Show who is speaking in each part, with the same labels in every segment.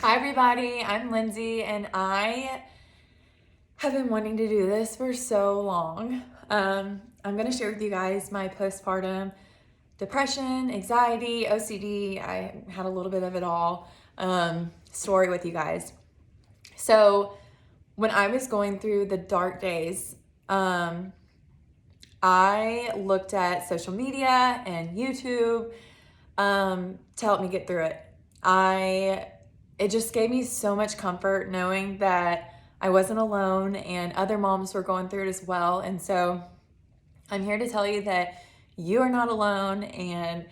Speaker 1: Hi everybody, I'm Lindsay and I have been wanting to do this for so long. I'm going to share with you guys my postpartum depression, anxiety, OCD. I had a little bit of it all story with you guys. So when I was going through the dark days, I looked at social media and YouTube to help me get through it. It just gave me so much comfort knowing that I wasn't alone and other moms were going through it as well. And so I'm here to tell you that you are not alone and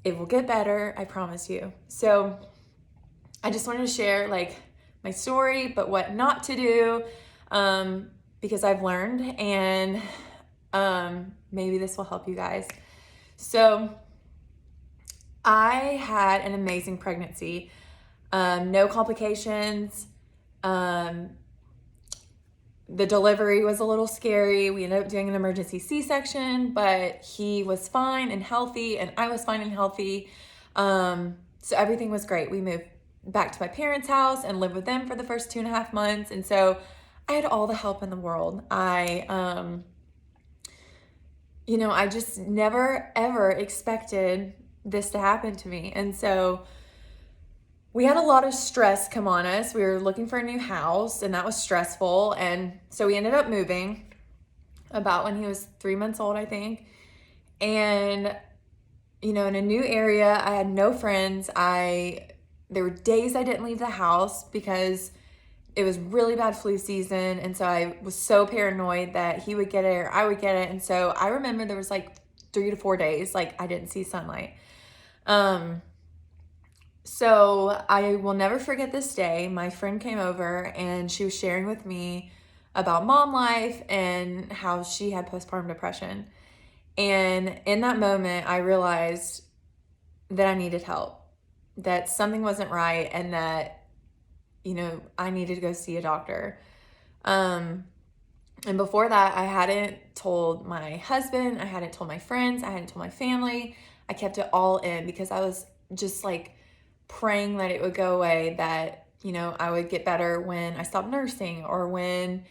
Speaker 1: it will get better, I promise you. So I just wanted to share like my story, but what not to do, because I've learned, and maybe this will help you guys. So I had an amazing pregnancy, no complications. The delivery was a little scary. We ended up doing an emergency C-section, but he was fine and healthy, and I was fine and healthy. So everything was great. We moved back to my parents' house and lived with them for the first 2.5 months. And so I had all the help in the world. I just never, ever expected this to happen to me. And so we had a lot of stress come on us. We were looking for a new house, and that was stressful. And so we ended up moving about when he was 3 months old, I think. And, in a new area, I had no friends. There were days I didn't leave the house because it was really bad flu season. And so I was so paranoid that he would get it or I would get it. And so I remember there was like 3 to 4 days, like I didn't see sunlight. So I will never forget this day. My friend came over and she was sharing with me about mom life and how she had postpartum depression. And in that moment, I realized that I needed help, that something wasn't right, and that, I needed to go see a doctor. And before that, I hadn't told my husband, I hadn't told my friends, I hadn't told my family. I kept it all in because I was just like praying that it would go away, that, I would get better when I stopped nursing, or when,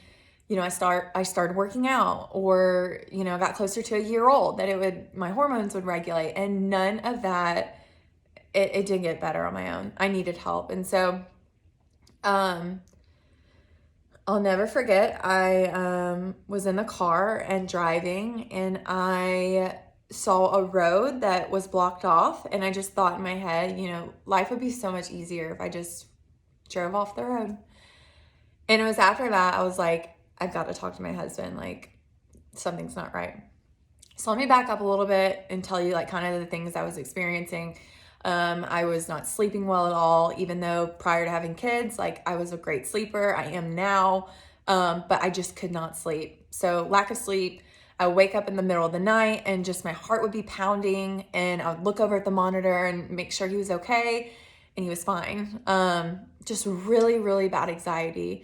Speaker 1: I started working out, or, got closer to a year old, that my hormones would regulate. And none of that, it didn't get better on my own. I needed help. And so, I'll never forget, I was in the car and driving, and I saw a road that was blocked off, and I just thought in my head, life would be so much easier if I just drove off the road. And it was after that I was like, I've got to talk to my husband, like something's not right. So let me back up a little bit and tell you like kind of the things I was experiencing. I was not sleeping well at all, even though prior to having kids, like I was a great sleeper. I am now, but I just could not sleep. So lack of sleep. I would wake up in the middle of the night and just my heart would be pounding, and I would look over at the monitor and make sure he was okay, and he was fine. Just really, really bad anxiety.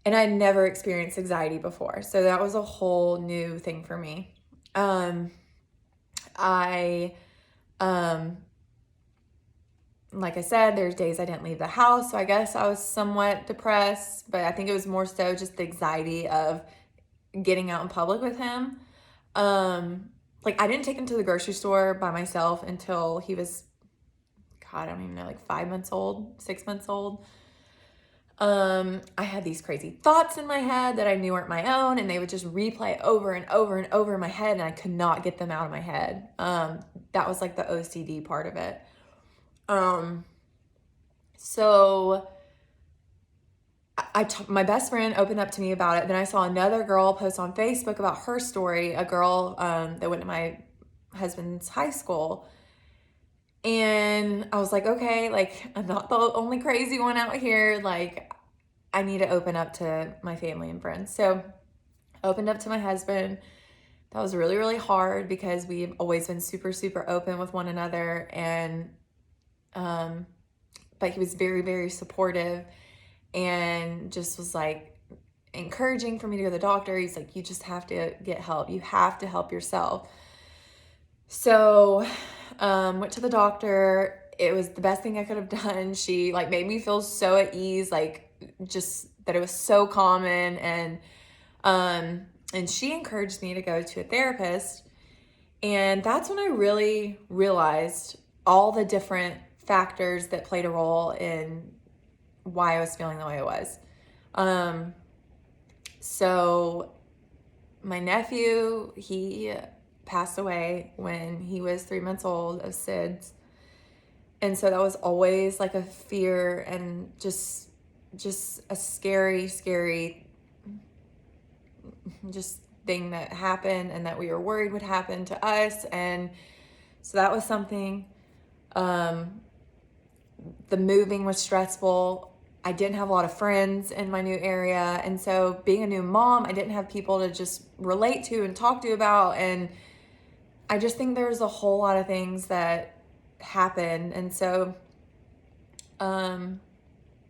Speaker 1: And I'd never experienced anxiety before. So that was a whole new thing for me. Like I said, there's days I didn't leave the house. So I guess I was somewhat depressed, but I think it was more so just the anxiety of getting out in public with him. Like I didn't take him to the grocery store by myself until he was, God, I don't even know, like 5 months old, 6 months old. I had these crazy thoughts in my head that I knew weren't my own, and they would just replay over and over and over in my head, and I could not get them out of my head. That was like the OCD part of it. So my best friend opened up to me about it. Then I saw another girl post on Facebook about her story, a girl that went to my husband's high school. And I was like, okay, like I'm not the only crazy one out here. Like I need to open up to my family and friends. So I opened up to my husband. That was really, really hard because we've always been super, super open with one another. And, but he was very, very supportive and just was like encouraging for me to go to the doctor. He's like, you just have to get help. You have to help yourself. So, went to the doctor. it was the best thing I could have done. She like made me feel so at ease, like just that it was so common. And she encouraged me to go to a therapist. And that's when I really realized all the different factors that played a role in why I was feeling the way I was. So my nephew, he passed away when he was 3 months old of SIDS. And so that was always like a fear and just a scary just thing that happened and that we were worried would happen to us. And so that was something. The moving was stressful. I didn't have a lot of friends in my new area. And so being a new mom, I didn't have people to just relate to and talk to about. And I just think there's a whole lot of things that happened. And so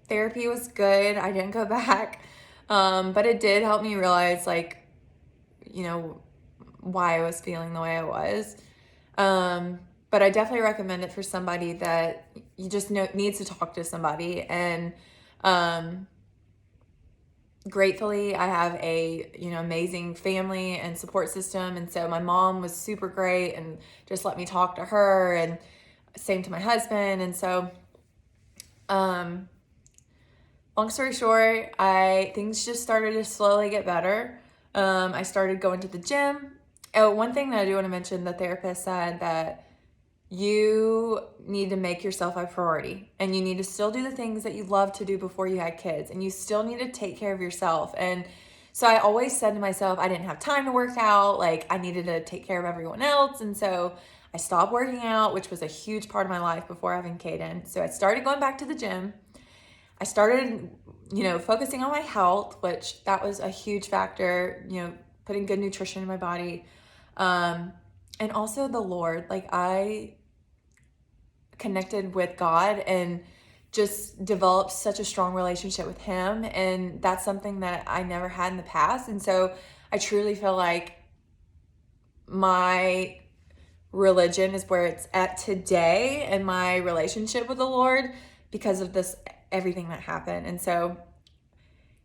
Speaker 1: therapy was good. I didn't go back. But it did help me realize, like, you know, why I was feeling the way I was. But I definitely recommend it for somebody that you just know needs to talk to somebody. And gratefully, I have a, you know, amazing family and support system. And so my mom was super great and just let me talk to her, and same to my husband. And so, long story short, things just started to slowly get better. I started going to the gym. Oh, one thing that I do want to mention, the therapist said that you need to make yourself a priority, and you need to still do the things that you love to do before you had kids, and you still need to take care of yourself. And so I always said to myself, I didn't have time to work out. Like, I needed to take care of everyone else. And so I stopped working out, which was a huge part of my life before having Caden. So I started going back to the gym. I started, you know, focusing on my health, which that was a huge factor, you know, putting good nutrition in my body. And also the Lord. Like, I connected with God and just developed such a strong relationship with Him. And that's something that I never had in the past. And so I truly feel like my religion is where it's at today, and my relationship with the Lord, because of this, everything that happened. And so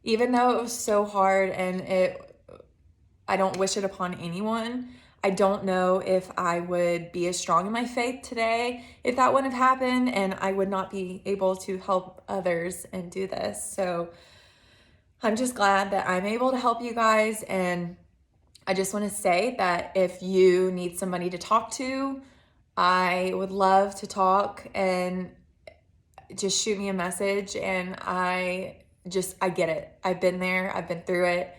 Speaker 1: even though it was so hard, and I don't wish it upon anyone, I don't know if I would be as strong in my faith today if that wouldn't have happened, and I would not be able to help others and do this. So I'm just glad that I'm able to help you guys. And I just want to say that if you need somebody to talk to, I would love to talk, and just shoot me a message. And I get it. I've been there. I've been through it.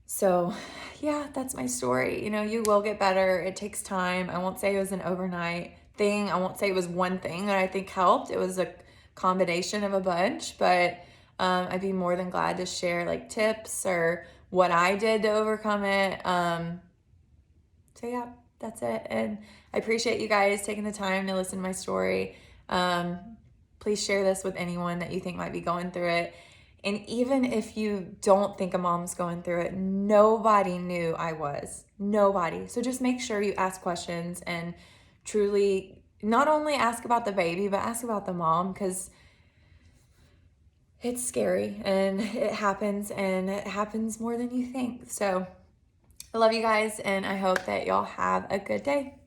Speaker 1: So yeah, that's my story. You know, you will get better. It takes time. I won't say it was an overnight thing. I won't say it was one thing that I think helped. It was a combination of a bunch, but I'd be more than glad to share like tips or what I did to overcome it. So yeah, that's it. And I appreciate you guys taking the time to listen to my story. Please share this with anyone that you think might be going through it. And even if you don't think a mom's going through it, nobody knew I was. Nobody. So just make sure you ask questions and truly not only ask about the baby, but ask about the mom, because it's scary and it happens more than you think. So I love you guys, and I hope that y'all have a good day.